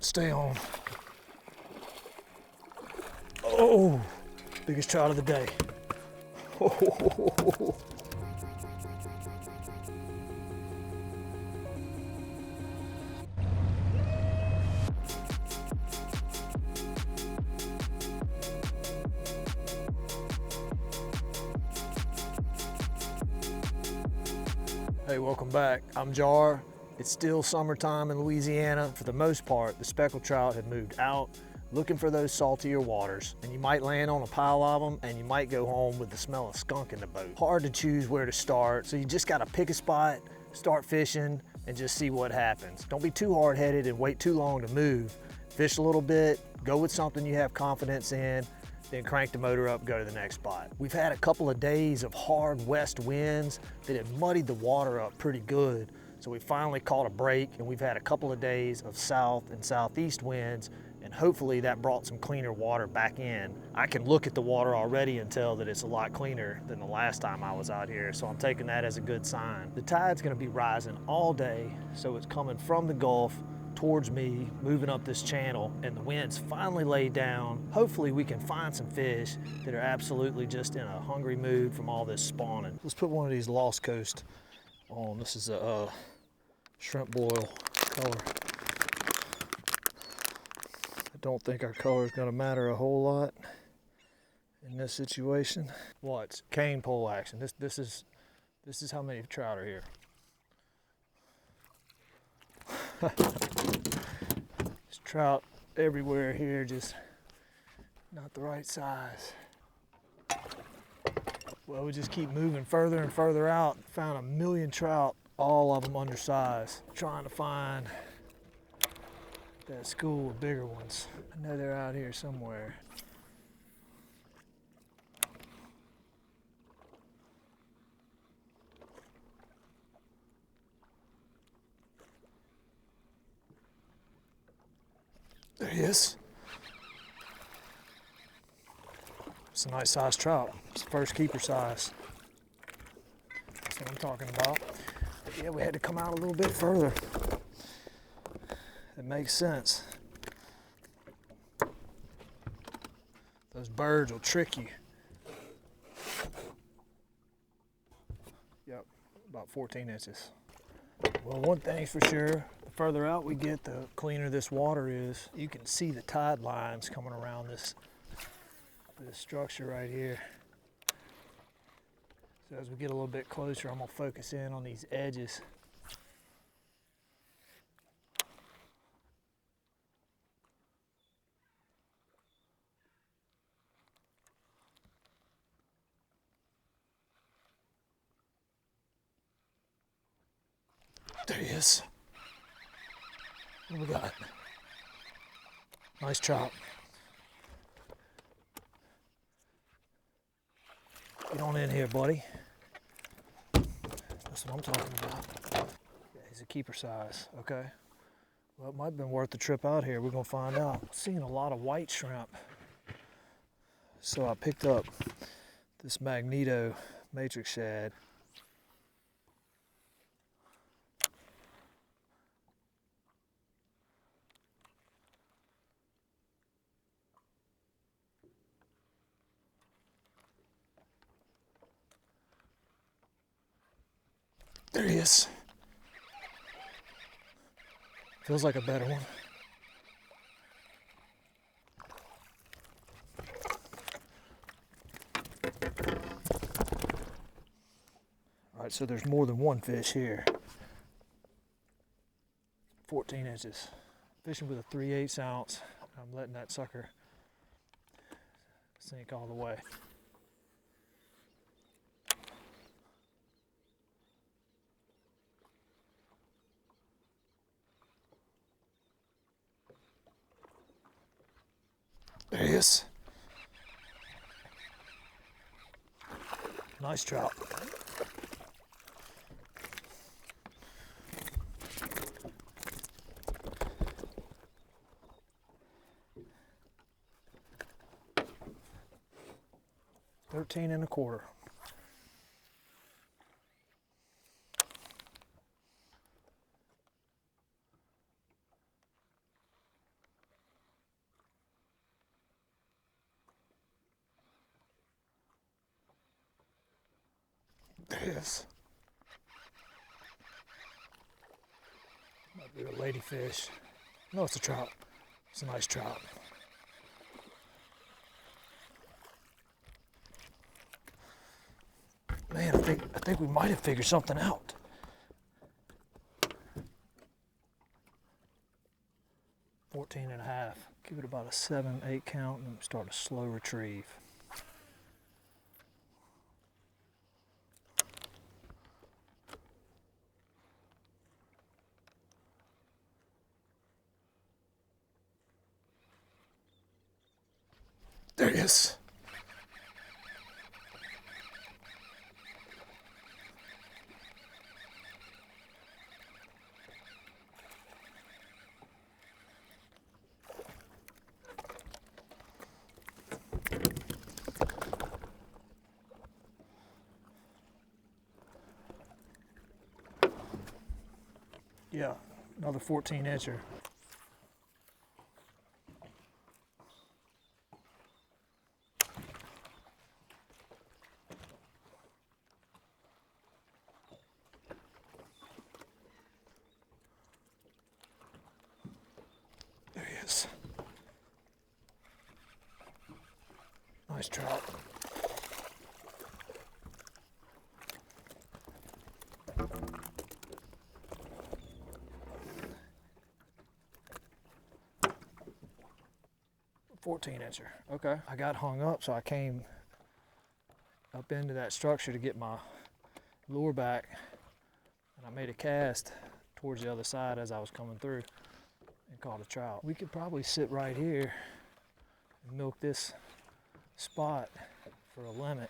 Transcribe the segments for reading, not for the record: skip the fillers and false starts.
Stay on. Oh, biggest trout of the day. Oh. Hey, welcome back. I'm Jar. It's still summertime in Louisiana. For the most part, the speckled trout have moved out looking for those saltier waters, and you might land on a pile of them and you might go home with the smell of skunk in the boat. Hard to choose where to start, so you just gotta pick a spot, start fishing, and just see what happens. Don't be too hard-headed and wait too long to move. Fish a little bit, go with something you have confidence in, then crank the motor up, go to the next spot. We've had a couple of days of hard west winds that have muddied the water up pretty good, so we finally caught a break, and we've had a couple of days of south and southeast winds, and hopefully that brought some cleaner water back in. I can look at the water already and tell that it's a lot cleaner than the last time I was out here, so I'm taking that as a good sign. The tide's gonna be rising all day, so it's coming from the Gulf towards me, moving up this channel, and the wind's finally laid down. Hopefully we can find some fish that are absolutely just in a hungry mood from all this spawning. Let's put one of these Lost Coast on. This is a shrimp boil color. I don't think our color is going to matter a whole lot in this situation. Watch, cane pole action. This is how many trout are here. There's trout everywhere here, just not the right size. Well, we just keep moving further and further out. Found a million trout, all of them undersized. Trying to find that school of bigger ones. I know they're out here somewhere. There he is. It's a nice sized trout. It's the first keeper size. That's what I'm talking about. But yeah, we had to come out a little bit further. It makes sense. Those birds will trick you. Yep, about 14 inches. Well, one thing's for sure, the further out we get, the cleaner this water is. You can see the tide lines coming around this structure right here. So as we get a little bit closer, I'm gonna focus in on these edges. There he is. What do we got? Nice trout. Get on in here, buddy. That's what I'm talking about. Yeah, he's a keeper size, okay. Well, it might have been worth the trip out here. We're gonna find out. Seeing a lot of white shrimp. So I picked up this Magneto matrix shad. There he is. Feels like a better one. All right, so there's more than one fish here. 14 inches. Fishing with a 3/8 ounce. I'm letting that sucker sink all the way. There he is. Nice trout. $13.25. There he is. Might be a ladyfish. No, it's a trout. It's a nice trout. Man, I think we might have figured something out. $14 and a half. Give it about a 7-8 count and start a slow retrieve. There he is. Yeah, another 14-incher. There he is. Nice trout. $14-incher. Okay. I got hung up, so I came up into that structure to get my lure back, and I made a cast towards the other side as I was coming through and caught a trout. We could probably sit right here and milk this spot for a limit.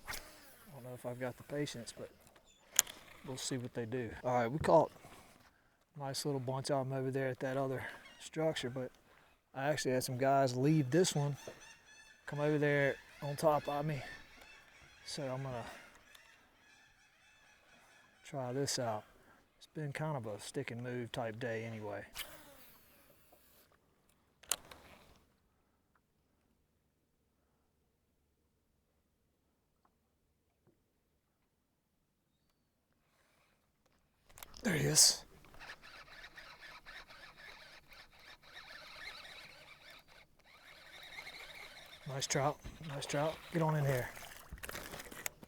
I don't know if I've got the patience, but we'll see what they do. All right, we caught a nice little bunch of them over there at that other structure, but I actually had some guys leave this one, come over there on top of me. So I'm gonna try this out. It's been kind of a stick and move type day anyway. There he is. Nice trout, nice trout. Get on in here.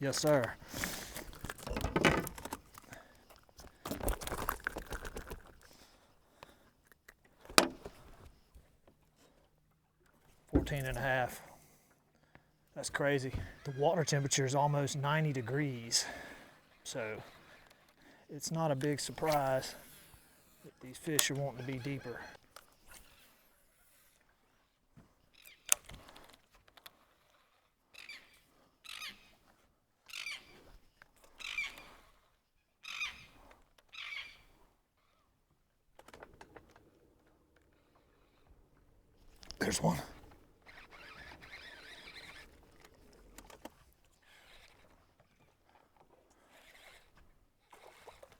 Yes, sir. $14 and a half. That's crazy. The water temperature is almost 90 degrees. So it's not a big surprise that these fish are wanting to be deeper. There's one.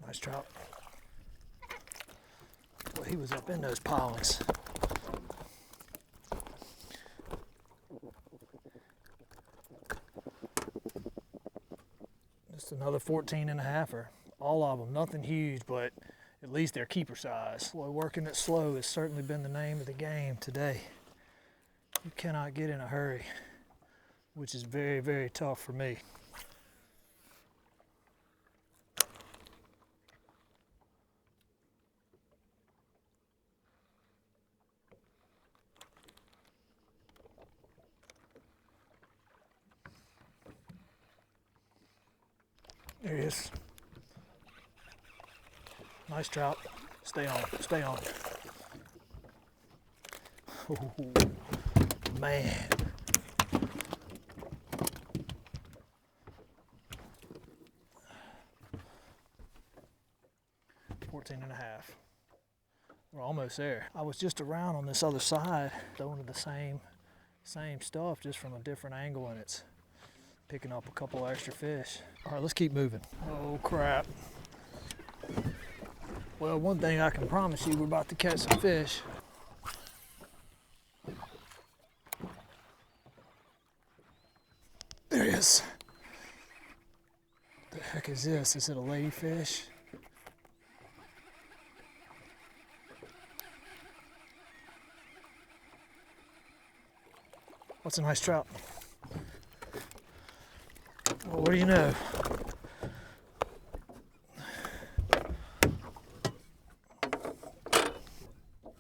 Nice trout. Well, he was up in those pilings. Just another 14 and a halfer. All of them, nothing huge, but at least they're keeper size. Boy, working it slow has certainly been the name of the game today. You cannot get in a hurry, which is very, very tough for me. There he is. Nice trout. Stay on, stay on. Oh, man. $14 and a half. We're almost there. I was just around on this other side, throwing the same stuff, just from a different angle, and it's picking up a couple extra fish. All right, let's keep moving. Oh, crap. Well, one thing I can promise you, we're about to catch some fish. There he is. heck is this? Is it a ladyfish? What's a nice trout? Well, what do you know?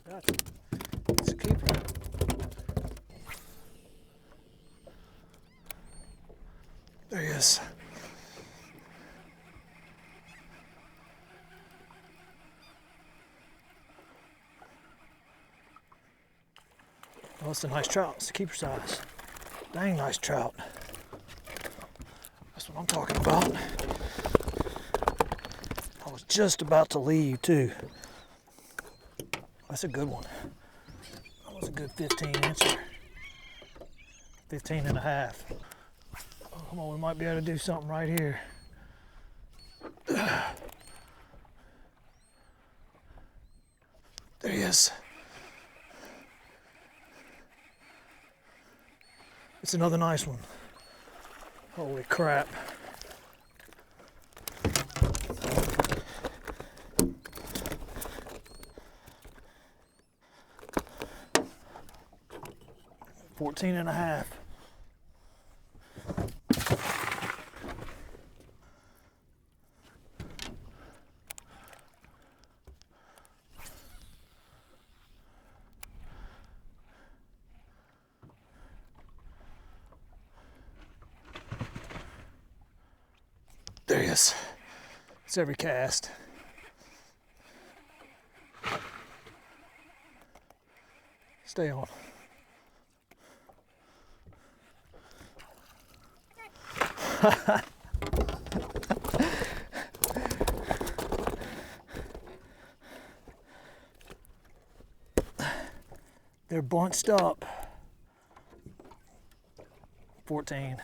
Gotcha. It's a keeper. There he is. Well, it's a nice trout. It's a keeper size. Dang nice trout. That's what I'm talking about. I was just about to leave too. That's a good one. That was a good 15-incher. 15 and a half. Oh, come on, we might be able to do something right here. There he is. It's another nice one. Holy crap. $14 and a half. There he is. It's every cast. Stay on. They're bunched up. 14.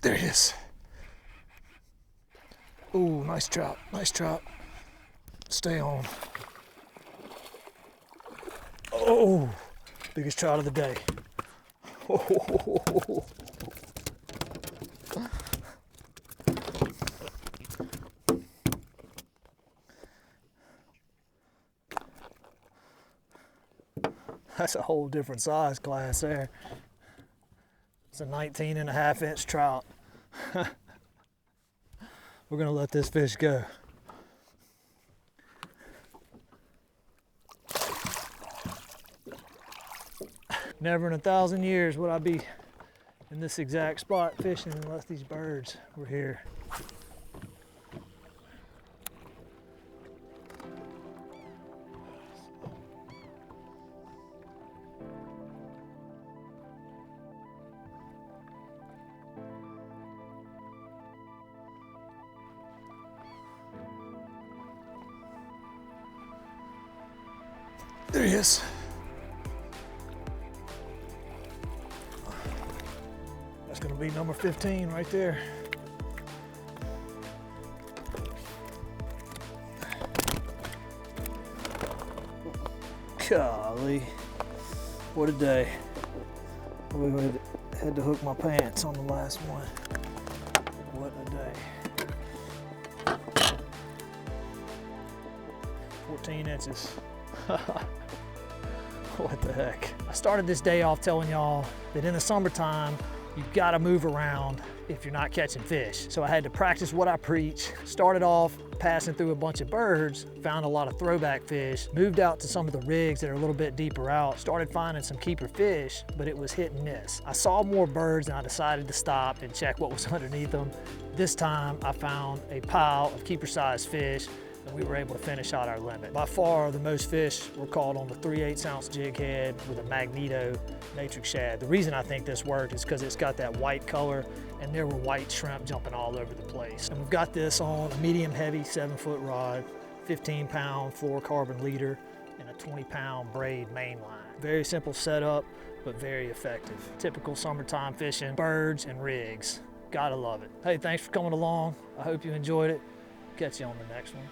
There he is. Ooh, nice trout, nice trout. Stay on. Oh, biggest trout of the day. Oh. That's a whole different size class there. It's a 19 and a half inch trout. We're gonna let this fish go. Never in 1,000 years would I be in this exact spot fishing unless these birds were here. There he is. That's gonna be number 15 right there. Golly, what a day. We had to hook my pants on the last one. What a day. 14 inches. What the heck? I started this day off telling y'all that in the summertime, you've got to move around if you're not catching fish. So I had to practice what I preach. Started off passing through a bunch of birds, found a lot of throwback fish, moved out to some of the rigs that are a little bit deeper out, started finding some keeper fish, but it was hit and miss. I saw more birds and I decided to stop and check what was underneath them. This time I found a pile of keeper-sized fish, and we were able to finish out our limit. By far, the most fish were caught on the 3/8 ounce jig head with a Magneto matrix shad. The reason I think this worked is because it's got that white color, and there were white shrimp jumping all over the place. And we've got this on a medium heavy 7-foot rod, 15-pound fluorocarbon leader, and a 20-pound braid main line. Very simple setup, but very effective. Typical summertime fishing, birds and rigs. Gotta love it. Hey, thanks for coming along. I hope you enjoyed it. Catch you on the next one.